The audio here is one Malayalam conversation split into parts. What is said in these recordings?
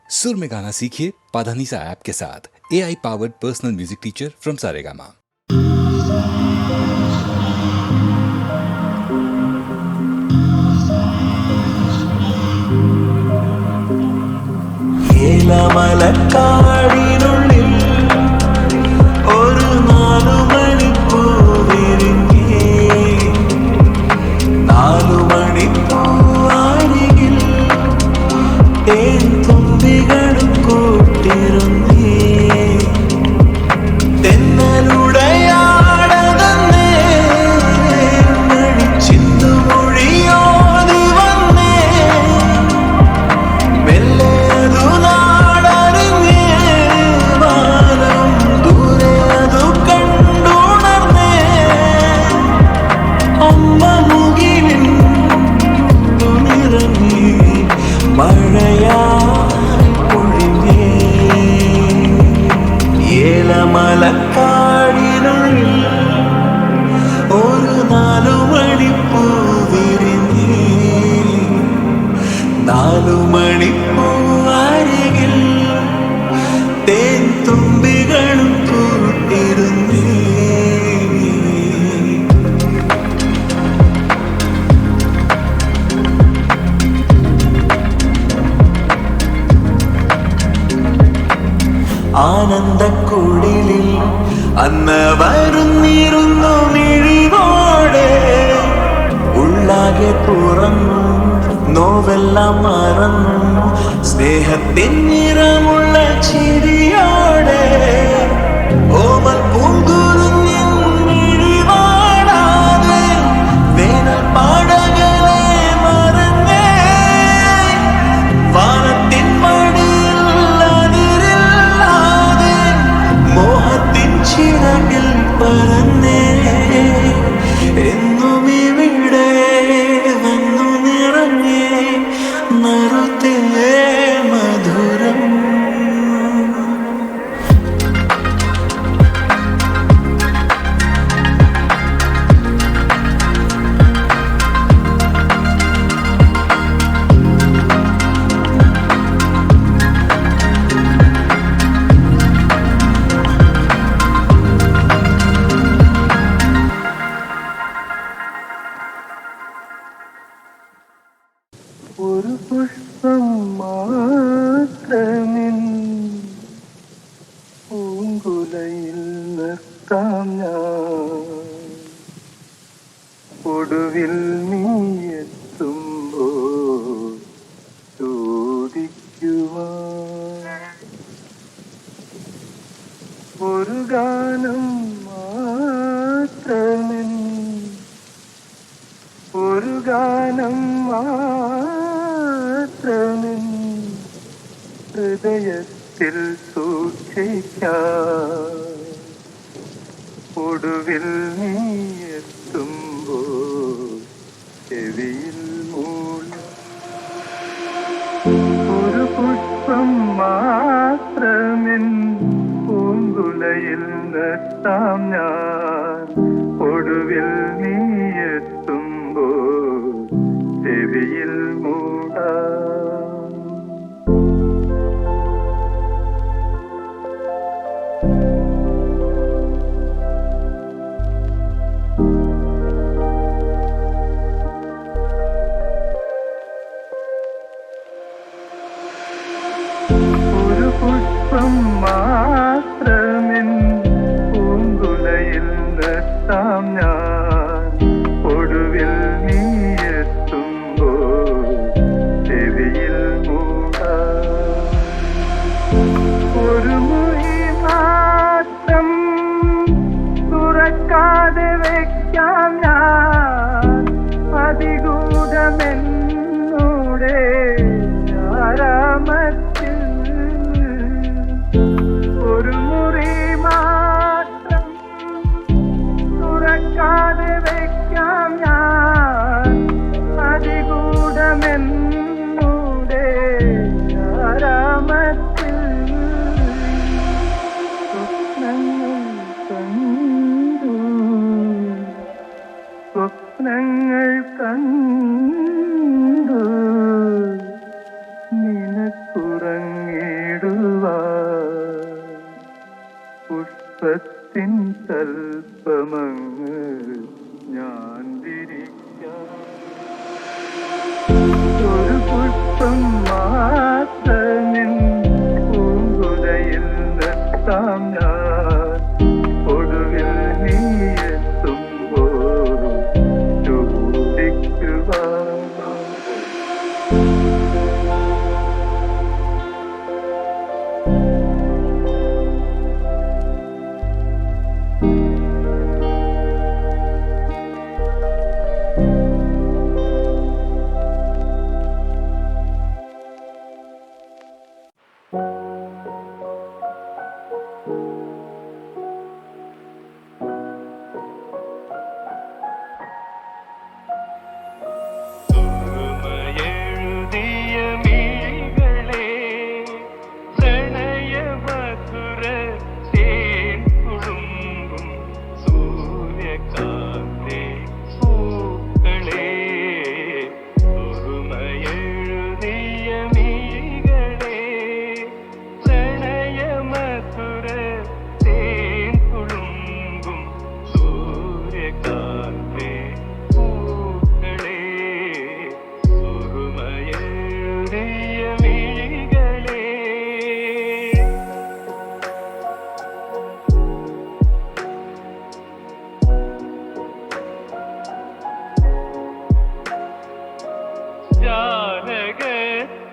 सुर में गाना सीखिए पाधानीसा ऐप के साथ। AI powered personal music teacher from Saregama. മലക്കാടിനുള്ളിൽ ഒരു 4 മണിപ്പൂ വിരിഞ്ഞേ 4 മണിപ്പൂ അരികിൽ തേൻ തുമ്പികളും കൂട്ടിരുന്നേ തെന്നലുടയാടതന്നേ മഴിച്ചിന്തു മൊഴിയോതി വന്നേ മെല്ലെ മലക്കാടിനുള്ളിൽ ഒരു 4 മണിപ്പൂ വിരിഞ്ഞേ 4 മണിപ്പൂ അരികിൽ തേൻ തുമ്പികളും കൂട്ടിരുന്നേ ആനന്ദക്കുടിലിൽ അന്ന് വരുന്നിരുന്നു മിഴിവോടെ ഉള്ളാകെ തുറന്നു നോവെല്ലാം മറന്നു സ്നേഹത്തിൻ നിറമുള്ള ചിരിയോടെ ഓമൽ പൂങ്കുരുന്നിൻ മിഴിവാടാതെ വേനൽ പാടകളെ മറന്നേ വാനത്തിൻ ചിറകിൽ പറന്നേ എന്നും ഇവിടെ വന്നു നിറഞ്ഞേ നറുത്തേ മധുരം ഒരു പുഷ്പം മാത്രമിൻ പൂങ്കുലയിൽ നിർത്താം ഞാൻ ഒടുവിൽ നീ എത്തുമ്പോൾ ചോദിക്കുവാൻ ഒരു ഗാനം മാത്രമിൻ ഒരു ഗാനം മാത്രമിൻ ഹൃദയത്തിൽ സൂക്ഷിക്കാം ഒടുവിൽ നീ എത്തുമ്പോൾ ചെവിയിൽ മൂളി ഒരു പുഷ്പം മാത്രമിൻ പൂങ്കുലയിൽ നിർത്താം ഞാൻ ഒടുവിൽ നീ എത്തുമ്പോൾ ചെവിയിൽ മൂടാം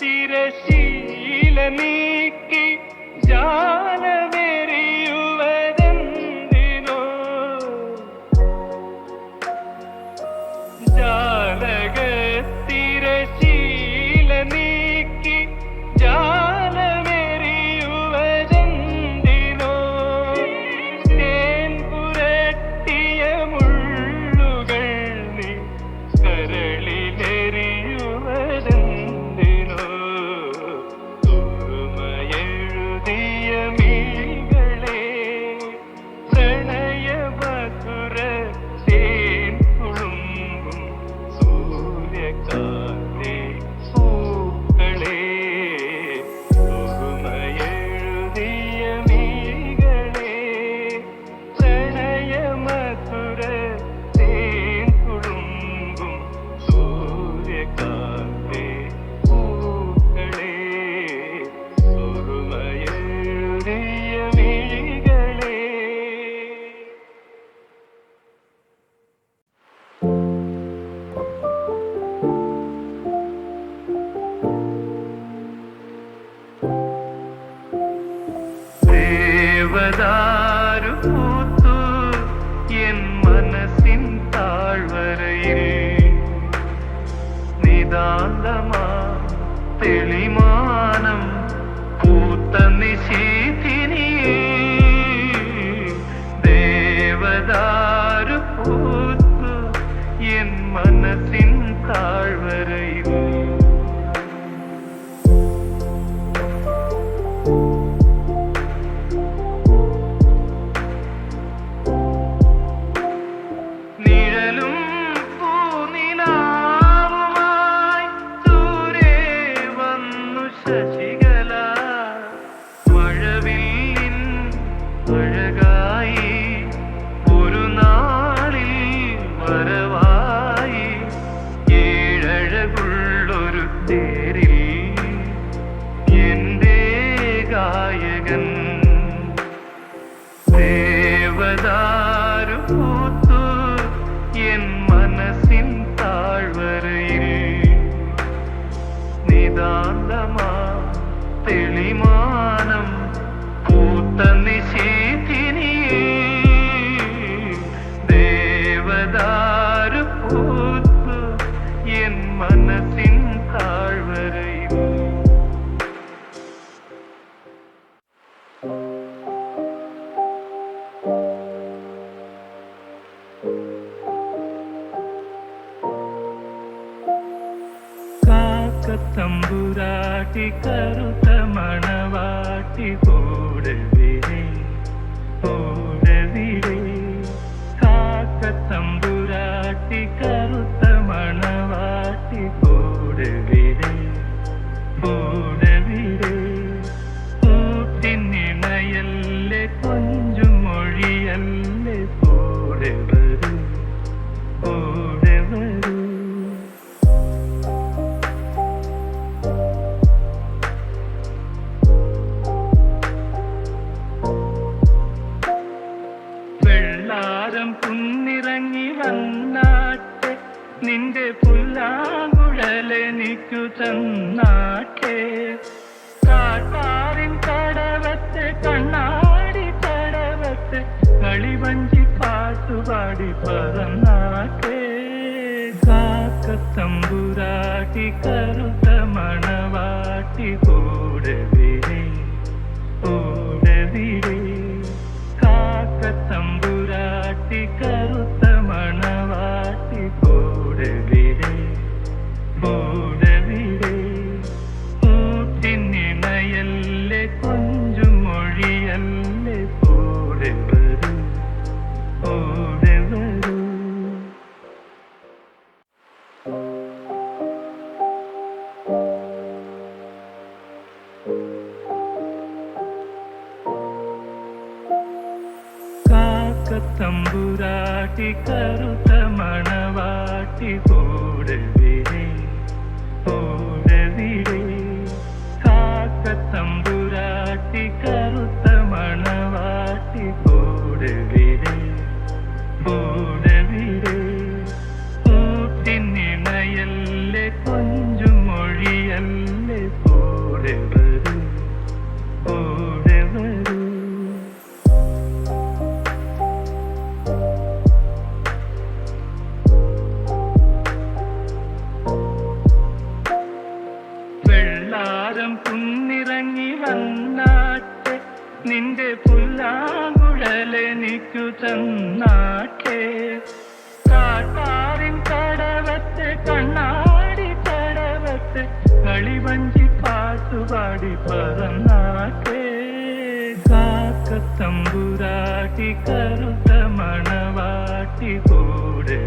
തിരശീല നീക്കി ജാലമെറിയുവതെന്തിനോ ജാലക തിരശീല നീക്കി ജാലമെറിയുവതെന്തിനോ തേൻ പുരട്ടിയ മുള്ളുകൾ നീ കരളിലെറിയുവതെന്തിനോ ദേവദാരു പൂത്തു എൻ മനസ്സിൻ താഴ്വരയിൽ നിതാന്തമാ തെളിമാനം പൂത്ത നിശീഥിനിയേ ദേവദാരു പൂത്തു എൻ മനസ്സിൻ താഴ്വരയിൽ ശശികല മഴവില്ലിൻ അഴകായി ഒരു നാളിൽ വരവായി ഏഴഴകുള്ളൊരു തേരിൽ എന്റെ ഗായകൻ ദേവദാരു പൂത്തു എൻ മനസ്സിൻ താഴ്വരയിൽ നിതാന്തമാ തെളിമാനം പൂത്ത നിശീഥിനിയേ ദേവദാരു പൂത്തു എൻ മനസ്സിൻ താഴ്വരയിൽ തമ്പുരാട്ടി കറുത്ത മണവാട്ടി കൂടവിരേ കൂടവിരേ കാക്ക തമ്പുരാട്ടി കറുത്ത മണവാട്ടി കൂടവിരേ കൂടവിരേ കൂട്ടിനിണയല്ലേ കൊഞ്ചും മൊഴിയല്ലേ കൂടെ വരൂ കൂടെ വരൂ കുന്നിറങ്ങി വന്നാട്ടെ നിന്റെ പുല്ലാങ്കുഴലെനിക്കു തന്നാട്ടെ കാട്ടാറിൻ കടവത്തെ കണ്ണാടി കടവത്തെ കളിവഞ്ചി പാട്ടുപാടി പറന്നാട്ടെ കാക്കത്തമ്പുരാട്ടി കറുത്ത മണവാട്ടി കൂടെ വിരേ കാക്കത്തമ്പുരാട്ടി കറുത്ത മണവാട്ടി കൂടവിരേ കൂടവിരേ കാക്കത്തമ്പുരാട്ടി കറുത്ത മണവാട്ടി കൂടവിരേ കൂടവിരേ കൂട്ടിനിണയല്ലേ കൊഞ്ചും മൊഴിയല്ലേ കൂടെ വരൂ കൂടെ വരൂ. വെള്ളാരം കുന്നിറങ്ങി വന്നാട്ടെ നിന്റെ പുല്ലാങ്കുഴലെനിക്കു തന്നാട്ടെ കാട്ടാറിൻ കടവത്തെ കണ്ണാടി കടവത്തെ കളിവഞ്ചി പാട്ടുപാടി പറന്നാട്ടെ കാക്കത്തമ്പുരാട്ടി കറുത്ത മണവാട്ടി കൂടെ